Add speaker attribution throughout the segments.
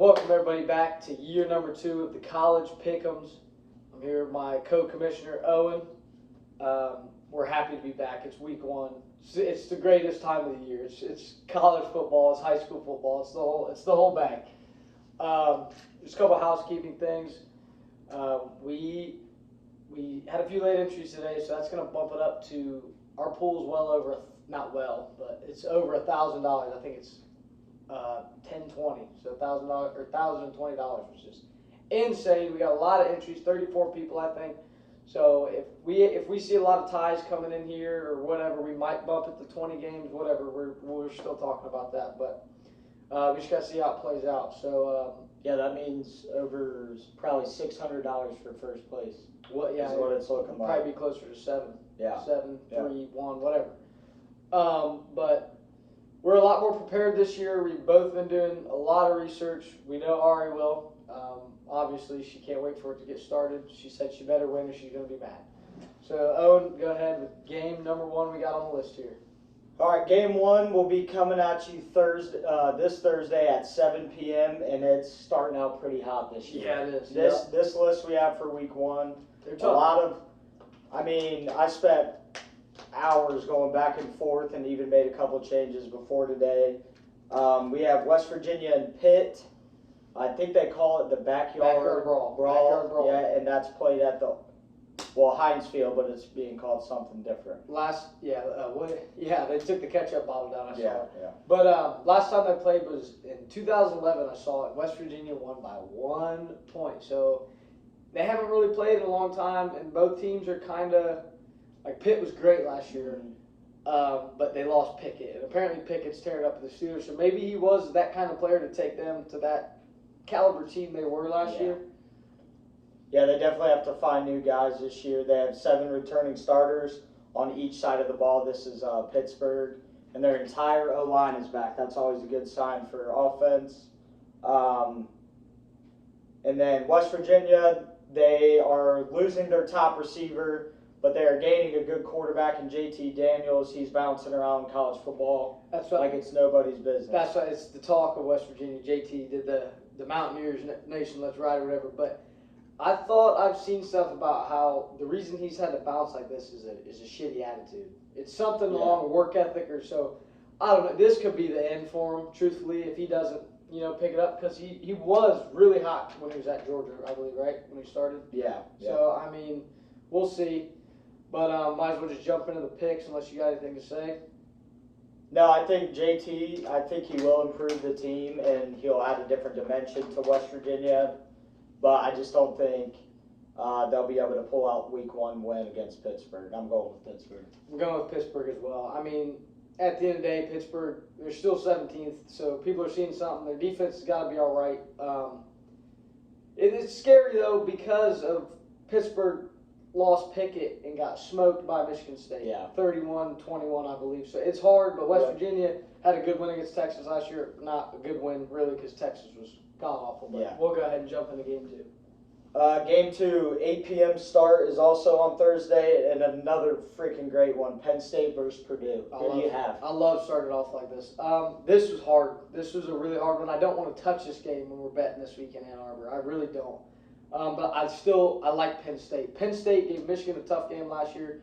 Speaker 1: Welcome everybody back to year number 2 of the college Pickems. I'm here with my co-commissioner Owen. We're happy to be back. It's week 1. It's the greatest time of the year. It's college football. It's high school football. It's the whole bag. Just a couple of housekeeping things. We had a few late entries today, so that's going to bump it up to our pool's well over but it's over $1,000. I think it's $1,020, so $1,000 or $1,020, which is insane. We got a lot of entries, 34 people, I think. So if we see a lot of ties coming in here or whatever, we might bump it to 20 games, whatever. We're still talking about that, but we just got to see how it plays out. So
Speaker 2: yeah, that means over probably $600 for first place.
Speaker 1: What? Yeah,
Speaker 2: is what it's looking like.
Speaker 1: Probably be closer to 7.
Speaker 2: Yeah.
Speaker 1: 7, 3, 1, whatever. But we're a lot more prepared this year. We've both been doing a lot of research. We know Ari will. Obviously, she can't wait for it to get started. She said she better win or she's going to be mad. So, Owen, go ahead with game number 1 we got on the list here.
Speaker 2: All right, game 1 will be coming at you this Thursday at 7 p.m., and it's starting out pretty hot this year.
Speaker 1: Yeah, it is.
Speaker 2: This list we have for week 1,
Speaker 1: They're
Speaker 2: a
Speaker 1: tough.
Speaker 2: lot of, I spent hours going back and forth and even made a couple changes before today. We have West Virginia and Pitt. I think they call it the backyard
Speaker 1: brawl.
Speaker 2: brawl.
Speaker 1: Backyard brawl.
Speaker 2: Yeah, and that's played at the Heinz Field, but it's being called something different.
Speaker 1: They took the ketchup bottle down. I saw it.
Speaker 2: Yeah.
Speaker 1: But last time they played was in 2011. I saw it. West Virginia won by 1 point. So they haven't really played in a long time, and both teams are kind of like Pitt was great last year, but they lost Pickett, and apparently Pickett's tearing up the Steelers. So maybe he was that kind of player to take them to that caliber team they were last year.
Speaker 2: Yeah, they definitely have to find new guys this year. They have 7 returning starters on each side of the ball. This is Pittsburgh, and their entire O-line is back. That's always a good sign for offense. And then West Virginia, they are losing their top receiver, but they are gaining a good quarterback in JT Daniels. He's bouncing around college football like it's nobody's business.
Speaker 1: That's why it's the talk of West Virginia. JT did the Mountaineers Nation Let's Ride or whatever, but I thought I've seen stuff about how the reason he's had to bounce like this is a shitty attitude. It's something along work ethic or so. I don't know. This could be the end for him, truthfully, if he doesn't, pick it up, because he was really hot when he was at Georgia, I believe, right? When he started.
Speaker 2: Yeah.
Speaker 1: So we'll see. But might as well just jump into the picks unless you got anything to say.
Speaker 2: No, I think JT, he will improve the team and he'll add a different dimension to West Virginia. But I just don't think they'll be able to pull out week 1 win against Pittsburgh. I'm going with Pittsburgh.
Speaker 1: I'm going with Pittsburgh as well. At the end of the day, Pittsburgh, they're still 17th, so people are seeing something. Their defense has got to be all right. It's scary, though, because of Pittsburgh lost Pickett and got smoked by Michigan State.
Speaker 2: Yeah.
Speaker 1: 31-21, I believe. So it's hard, but West Virginia had a good win against Texas last year. Not a good win, really, because Texas was god-awful. But we'll go ahead and jump into game 2.
Speaker 2: Game 2, 8 p.m. start is also on Thursday, and another freaking great one, Penn State versus Purdue. What do you have?
Speaker 1: I love starting off like this. This was hard. This was a really hard one. I don't want to touch this game when we're betting this week in Ann Arbor. I really don't. But I like Penn State. Penn State gave Michigan a tough game last year.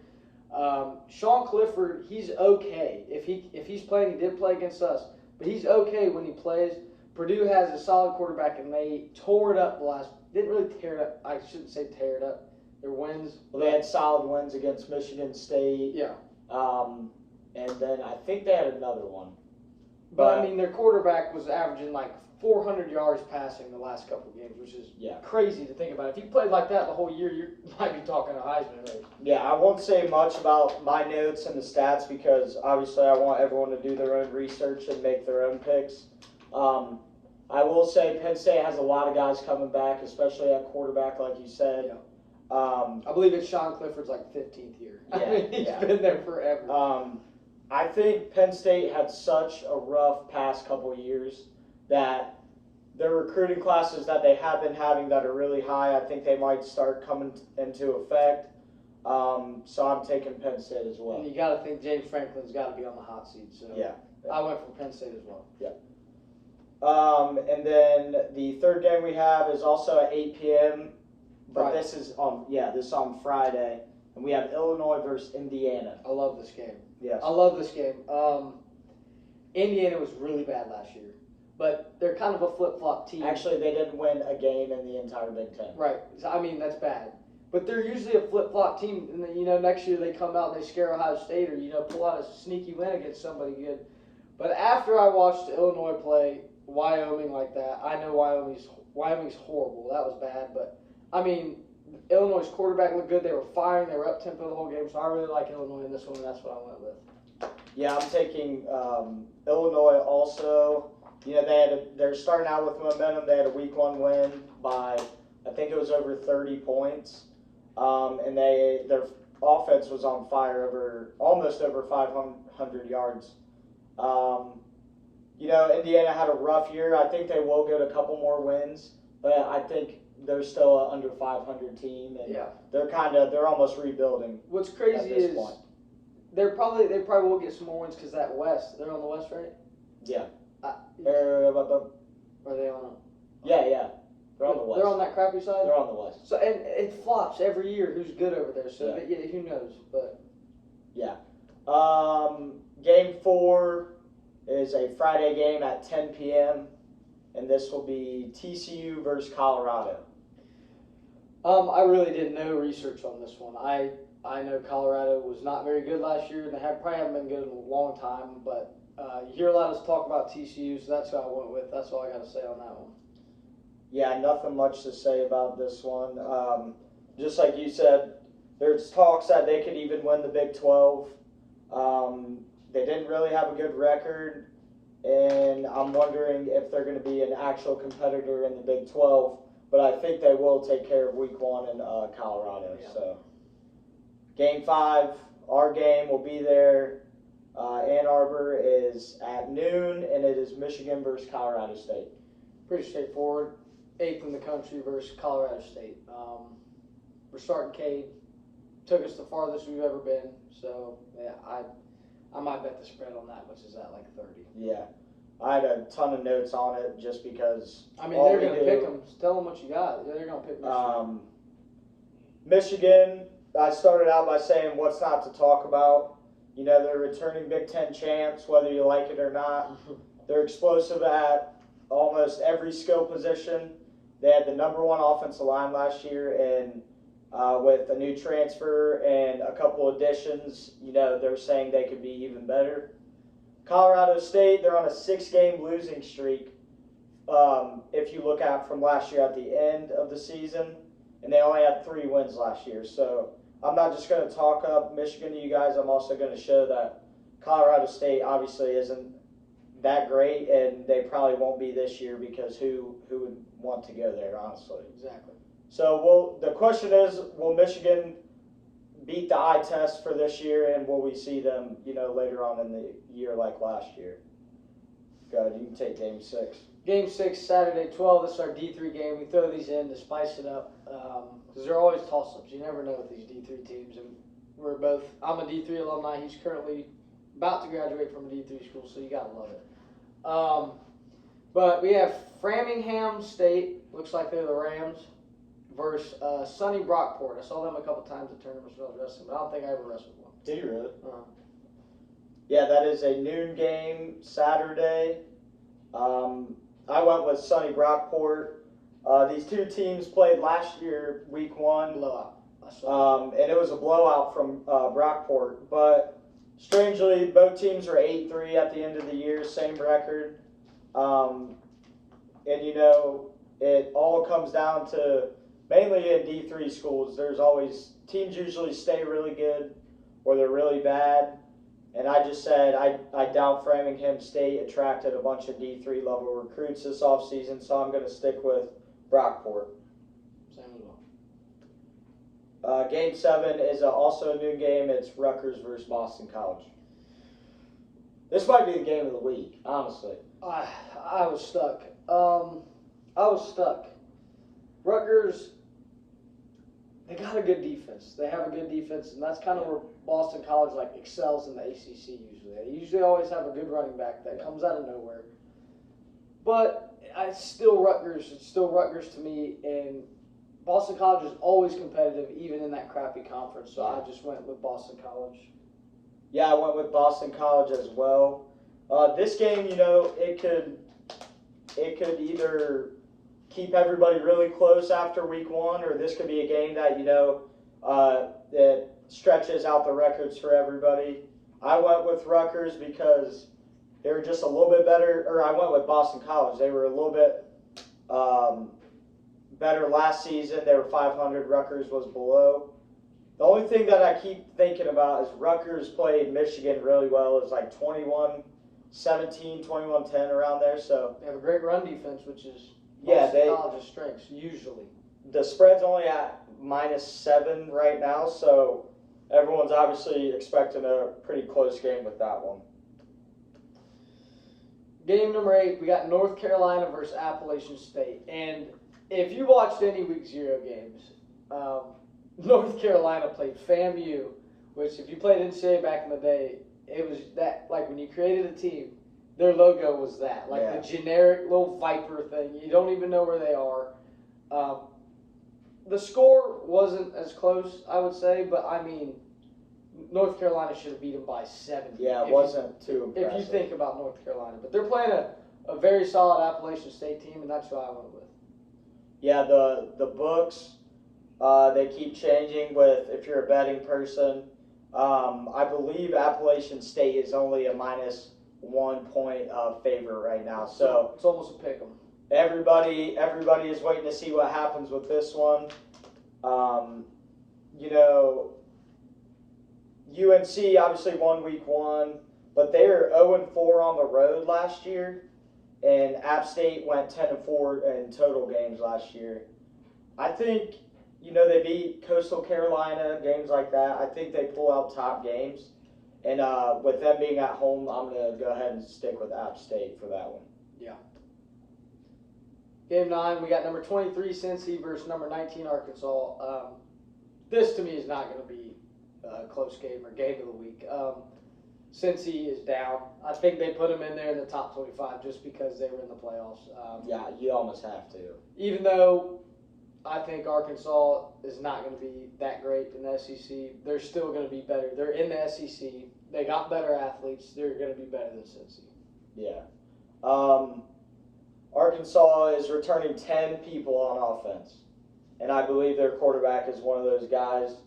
Speaker 1: Sean Clifford, he's okay. If he's playing, he did play against us, but he's okay when he plays. Purdue has a solid quarterback, and they tore it up didn't really tear it up. I shouldn't say tear it up. Their wins.
Speaker 2: Well, they had solid wins against Michigan State.
Speaker 1: Yeah.
Speaker 2: And then I think they had another one.
Speaker 1: But their quarterback was averaging like 400 yards passing the last couple of games, which is crazy to think about. If you played like that the whole year, you might be talking a Heisman race.
Speaker 2: Yeah, I won't say much about my notes and the stats because obviously I want everyone to do their own research and make their own picks. I will say Penn State has a lot of guys coming back, especially at quarterback, like you said.
Speaker 1: Yeah. I believe it's Sean Clifford's like 15th year. He's been there forever.
Speaker 2: I think Penn State had such a rough past couple of years that their recruiting classes that they have been having that are really high, I think they might start coming into effect. So I'm taking Penn State as well.
Speaker 1: And you got to think James Franklin's got to be on the hot seat. So
Speaker 2: yeah.
Speaker 1: I went for Penn State as well.
Speaker 2: Yeah. And then the third game we have is also at 8 p.m. But
Speaker 1: Friday.
Speaker 2: this is on Friday, and we have Illinois versus Indiana.
Speaker 1: I love this game.
Speaker 2: Yes.
Speaker 1: I love this game. Indiana was really bad last year, but they're kind of a flip-flop team.
Speaker 2: Actually, they didn't win a game in the entire Big Ten.
Speaker 1: Right. I mean, that's bad. But they're usually a flip-flop team, and then, next year they come out and they scare Ohio State or, pull out a sneaky win against somebody good. But after I watched Illinois play Wyoming like that, I know Wyoming's horrible. That was bad, but I mean, Illinois' quarterback looked good. They were firing. They were up tempo the whole game. So I really like Illinois in this one, and that's what I went with.
Speaker 2: Yeah, I'm taking Illinois also. They're starting out with momentum. They had a week 1 win by, I think it was over 30 points. And their offense was on fire, almost over 500 yards. Indiana had a rough year. I think they will get a couple more wins, but I think they're still an under 500 team, and they're almost rebuilding.
Speaker 1: What's crazy
Speaker 2: at this
Speaker 1: is
Speaker 2: point.
Speaker 1: they probably will get some more wins because that West. They're on the West, right?
Speaker 2: Yeah.
Speaker 1: Are they on?
Speaker 2: Yeah. They're on the West.
Speaker 1: They're on that crappy side.
Speaker 2: They're on the West.
Speaker 1: So and it flops every year. Who's good over there? So who knows? But
Speaker 2: yeah. Game 4 is a Friday game at 10 p.m. and this will be TCU versus Colorado.
Speaker 1: I really did no research on this one. I know Colorado was not very good last year, and they probably haven't been good in a long time. But you hear a lot of us talk about TCU, so that's what I went with. That's all I got to say on that one.
Speaker 2: Yeah, nothing much to say about this one. Just like you said, there's talks that they could even win the Big 12. They didn't really have a good record, and I'm wondering if they're going to be an actual competitor in the Big 12. But I think they will take care of Week 1 in Colorado.
Speaker 1: Yeah.
Speaker 2: So, Game 5, our game will be there. Ann Arbor is at noon, and it is Michigan versus Colorado State.
Speaker 1: Pretty straightforward. 8th in the country versus Colorado State. We're starting Cade. Took us the farthest we've ever been. So, yeah, I might bet the spread on that, which is at like 30.
Speaker 2: Yeah. I had a ton of notes on it just because.
Speaker 1: I mean, they're going to pick them. Tell them what you got. They're going to pick Michigan.
Speaker 2: Michigan, I started out by saying what's not to talk about. They're returning Big Ten champs, whether you like it or not. They're explosive at almost every skill position. They had the number 1 offensive line last year, and with a new transfer and a couple additions, they're saying they could be even better. Colorado State, they're on a 6-game losing streak. If you look at from last year at the end of the season, and they only had 3 wins last year. So I'm not just going to talk up Michigan to you guys. I'm also going to show that Colorado State obviously isn't that great, and they probably won't be this year because who would want to go there, honestly?
Speaker 1: Exactly.
Speaker 2: So the question is, will Michigan beat the eye test for this year, and will we see them, later on in the year like last year? Go ahead, you can take Game 6.
Speaker 1: Game 6, Saturday, 12. This is our D3 game. We throw these in to spice it up because they're always toss-ups. You never know with these D3 teams. And I'm a D3 alumni. He's currently about to graduate from a D3 school, so you got to love it. But we have Framingham State, looks like they're the Rams, versus Sunny Brockport. I saw them a couple times at tournaments when I was wrestling, but I don't think I ever wrestled one.
Speaker 2: Did you really?
Speaker 1: Uh-huh.
Speaker 2: Yeah, that is a noon game Saturday. I went with Sunny Brockport. These two teams played last year, Week 1.
Speaker 1: Blowout.
Speaker 2: And it was a blowout from Brockport. But strangely, both teams were 8-3 at the end of the year, same record. And it all comes down to, mainly in D3 schools, there's always, teams usually stay really good or they're really bad. And I just said I doubt Framingham State attracted a bunch of D3 level recruits this offseason, so I'm going to stick with Brockport.
Speaker 1: Same as well.
Speaker 2: Game 7 is also a noon game. It's Rutgers versus Boston College. This might be the game of the week, honestly.
Speaker 1: I was stuck. Rutgers, they got a good defense. They have a good defense, and that's kind of where Boston College excels in the ACC usually. They usually always have a good running back that comes out of nowhere. but it's still Rutgers. It's still Rutgers to me, and Boston College is always competitive, even in that crappy conference. So I just went with Boston College.
Speaker 2: Yeah, I went with Boston College as well. This game, it could either keep everybody really close after week one, or this could be a game that that stretches out the records for everybody. I went with Rutgers because they were just a little bit better, or I went with Boston College. They were a little bit better last season. They were 500. Rutgers was below. The only thing that I keep thinking about is Rutgers played Michigan really well. It was like 21-17, 21-10 around there. So
Speaker 1: they have a great run defense, which is College's strengths usually.
Speaker 2: The spread's only at -7 right now, so everyone's obviously expecting a pretty close game with that one.
Speaker 1: Game number 8, we got North Carolina versus Appalachian State. And if you watched any Week 0 games, North Carolina played FAMU, which if you played NCAA back in the day, it was that, like when you created a team, their logo was that. The generic little Viper thing. You don't even know where they are. The score wasn't as close, I would say, but I mean, North Carolina should have beat them by 70.
Speaker 2: Yeah, it wasn't too impressive.
Speaker 1: If you think about North Carolina. But they're playing a very solid Appalachian State team, and that's who I went with.
Speaker 2: Yeah, the books, they keep changing with, if you're a betting person. I believe Appalachian State is only a -1 point favorite right now. So
Speaker 1: it's almost a pick 'em.
Speaker 2: Everybody is waiting to see what happens with this one. UNC obviously won week 1, but they were 0-4 on the road last year, and App State went 10-4 in total games last year. I think, they beat Coastal Carolina, games like that. I think they pull out top games, and with them being at home, I'm going to go ahead and stick with App State for that one.
Speaker 1: Yeah. Game 9, we got number 23 Cincy versus number 19 Arkansas. This to me is not going to be a close game or game of the week. Cincy is down. I think they put them in there in the top 25 just because they were in the playoffs.
Speaker 2: Yeah, you almost have to.
Speaker 1: Even though I think Arkansas is not going to be that great in the SEC, they're still going to be better. They're in the SEC. They got better athletes. They're going to be better than Cincy.
Speaker 2: Yeah. Arkansas is returning 10 people on offense, and I believe their quarterback is one of those guys.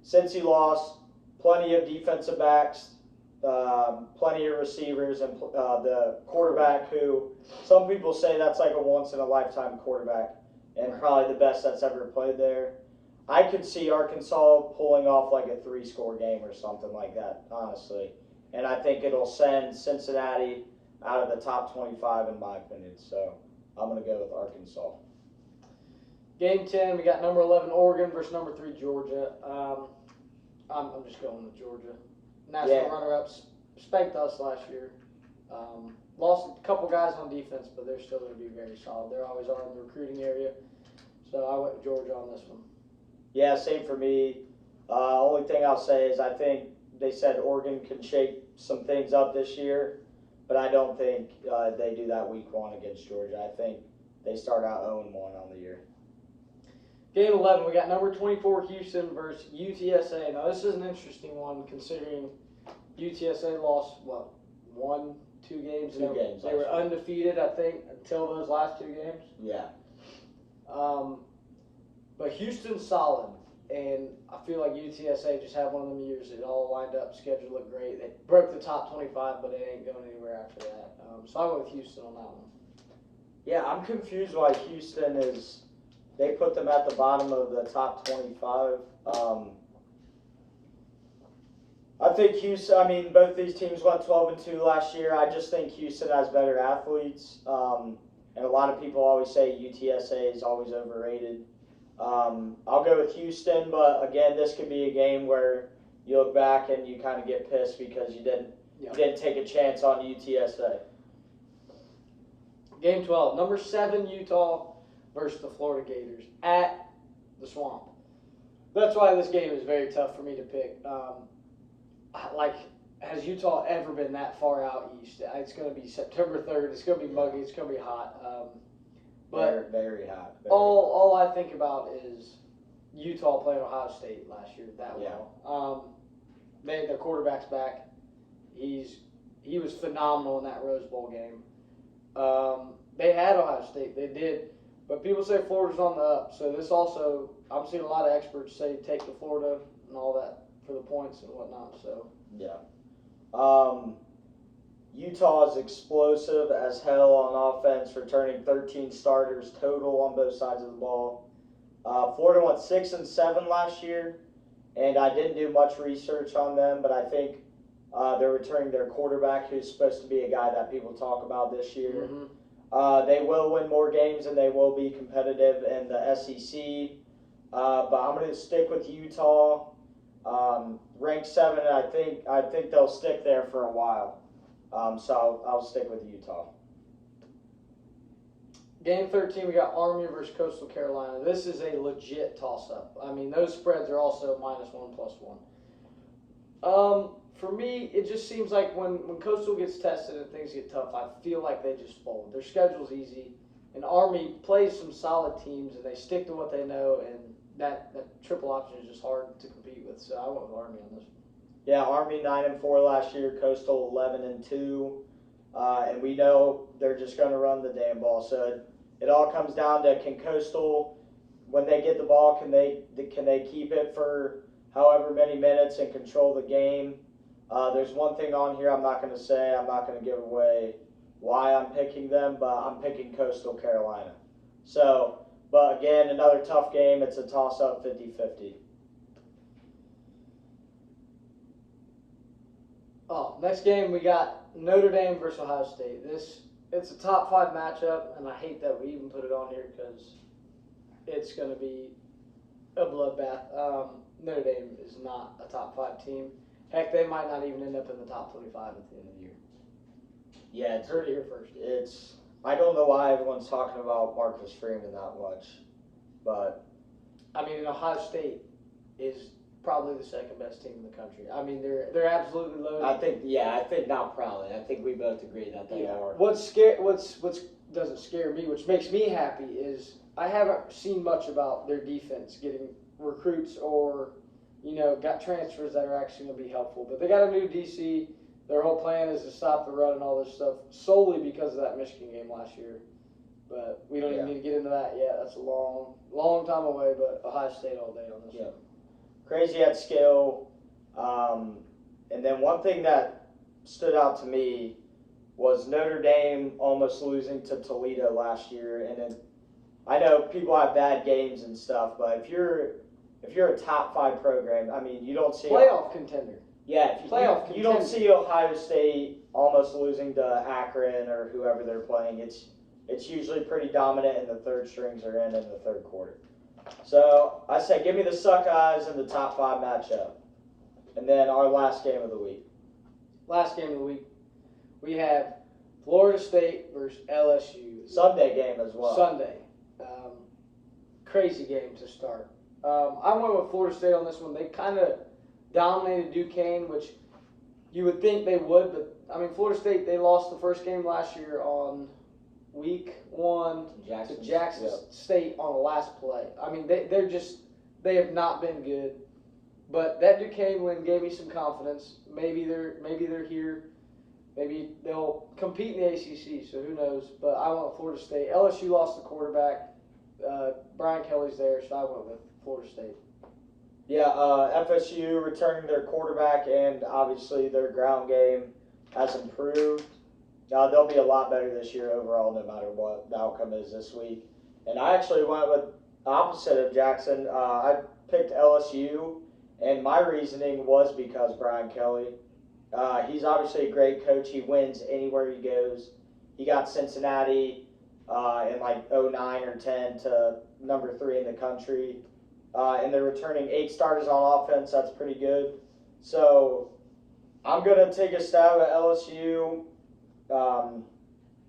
Speaker 2: Since he lost, plenty of defensive backs, plenty of receivers, and the quarterback who some people say that's like a once-in-a-lifetime quarterback, and probably the best that's ever played there. I could see Arkansas pulling off like a 3-score game or something like that, honestly. And I think it'll send Cincinnati out of the top 25 in my opinion. So I'm going to go with Arkansas.
Speaker 1: Game 10, we got number 11 Oregon versus number 3 Georgia. I'm just going with Georgia. National runner-ups spanked us last year. Lost a couple guys on defense, but they're still going to be very solid. They always are in the recruiting area. So I went with Georgia on this one.
Speaker 2: Yeah, same for me. Only thing I'll say is I think they said Oregon can shake some things up this year, but I don't think they do that week 1 against Georgia. I think they start out 0-1 on the year.
Speaker 1: Game 11, we got number 24 Houston versus UTSA. Now this is an interesting one considering UTSA lost, 2 games?
Speaker 2: 2 games.
Speaker 1: They were undefeated, I think, until those last 2 games.
Speaker 2: Yeah.
Speaker 1: But Houston's solid, and I feel like UTSA just had one of them years. It all lined up, schedule looked great. They broke the top 25, but it ain't going anywhere after that. So I went with Houston on that one.
Speaker 2: Yeah, I'm confused why Houston is. They put them at the bottom of the top 25. I think Houston, both these teams went 12-2 last year. I just think Houston has better athletes. And a lot of people always say UTSA is always overrated. I'll go with Houston, but again, this could be a game where you look back and you kind of get pissed because you didn't take a chance on UTSA.
Speaker 1: Game 12, number 7 Utah versus the Florida Gators at the Swamp. That's why this game is very tough for me to pick. has Utah ever been that far out east? It's going to be September 3rd. It's going to be muggy. It's going to be hot. But
Speaker 2: very hot.
Speaker 1: all I think about is Utah playing Ohio State last year that well. Their quarterback's back. He was phenomenal in that Rose Bowl game. They had Ohio State. They did. But people say Florida's on the up. So this also, I'm seeing a lot of experts say take the Florida and all that for the points and whatnot. So
Speaker 2: yeah. Utah is explosive as hell on offense, returning 13 starters total on both sides of the ball. Florida went 6-7 last year, and I didn't do much research on them, but I think they're returning their quarterback, who's supposed to be a guy that people talk about this year.
Speaker 1: Mm-hmm.
Speaker 2: They will win more games, and they will be competitive in the SEC. But I'm going to stick with Utah. Ranked 7, and I think they'll stick there for a while. So I'll stick with Utah.
Speaker 1: Game 13, we got Army versus Coastal Carolina. This is a legit toss-up. I mean, those spreads are also -1 +1. For me, it just seems like when Coastal gets tested and things get tough, I feel like they just fold. Their schedule's easy, and Army plays some solid teams, and they stick to what they know, and that triple option is just hard to compete with. So I went with Army on this one.
Speaker 2: Yeah, Army 9-4 last year, Coastal 11-2, and we know they're just going to run the damn ball. So it all comes down to, can Coastal, when they get the ball, can they keep it for however many minutes and control the game? There's one thing on here I'm not going to say. I'm not going to give away why I'm picking them, but I'm picking Coastal Carolina. So, but again, another tough game. It's a toss-up, 50-50.
Speaker 1: Next game we got Notre Dame versus Ohio State. It's a top 5 matchup, and I hate that we even put it on here because it's going to be a bloodbath. Notre Dame is not a top 5 team. Heck, they might not even end up in the top 25 at the end of the year.
Speaker 2: Yeah, it's
Speaker 1: heard it here first.
Speaker 2: I don't know why everyone's talking about Marcus Freeman that much, but
Speaker 1: I mean, Ohio State is probably the second best team in the country. I mean, they're absolutely loaded.
Speaker 3: I think not probably. I think we both agree that they are.
Speaker 1: What doesn't scare me, which makes me happy, is I haven't seen much about their defense getting recruits or, got transfers that are actually going to be helpful. But they got a new DC. Their whole plan is to stop the run and all this stuff solely because of that Michigan game last year. But we don't even need to get into that yet. That's a long, long time away, but Ohio State all day on this one.
Speaker 2: Crazy at skill. And then one thing that stood out to me was Notre Dame almost losing to Toledo last year. And then I know people have bad games and stuff, but if you're a top 5 program, I mean, you don't see
Speaker 1: playoff contender.
Speaker 2: Yeah, you don't see Ohio State almost losing to Akron or whoever they're playing. It's usually pretty dominant, and the third strings are in the third quarter. So I say, give me the Suckeyes in the top 5 matchup. And then our last game of the week.
Speaker 1: Last game of the week, we have Florida State versus LSU.
Speaker 2: Sunday game as well.
Speaker 1: Sunday. Crazy game to start. I went with Florida State on this one. They kind of dominated Duquesne, which you would think they would, but I mean, Florida State, they lost the first game last year on week 1 to Jackson State on the last play. I mean, they have not been good. But that Duquesne win gave me some confidence. Maybe they're here. Maybe they'll compete in the ACC. So who knows? But I went with Florida State. LSU lost the quarterback. Brian Kelly's there, so I went with Florida State.
Speaker 2: Yeah, FSU returning their quarterback, and obviously their ground game has improved. They'll be a lot better this year overall, no matter what the outcome is this week. And I actually went with the opposite of Jackson. I picked LSU, and my reasoning was because Brian Kelly. He's obviously a great coach. He wins anywhere he goes. He got Cincinnati in like 09 or 10 to number 3 in the country. And they're returning 8 starters on offense. That's pretty good. So I'm going to take a stab at LSU.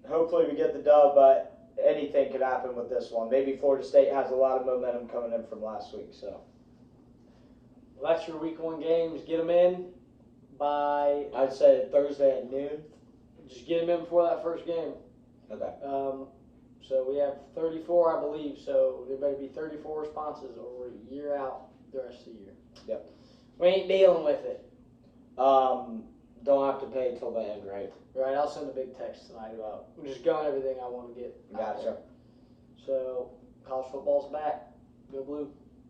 Speaker 2: Hopefully we get the dub, but anything could happen with this one. Maybe Florida State has a lot of momentum coming in from last week. So
Speaker 1: well, that's your week 1 games. Get them in. by
Speaker 2: I'd say Thursday at noon.
Speaker 1: just get them in before that first game.
Speaker 2: Okay.
Speaker 1: So we have 34, I believe. So there better be 34 responses, or we're a year out the rest of the year.
Speaker 2: Yep.
Speaker 1: We ain't dealing with it.
Speaker 2: Don't have to pay till the end, right?
Speaker 1: Right. I'll send a big text tonight about just going everything I want to get. out
Speaker 2: Gotcha.
Speaker 1: there. So college football's back. Go blue.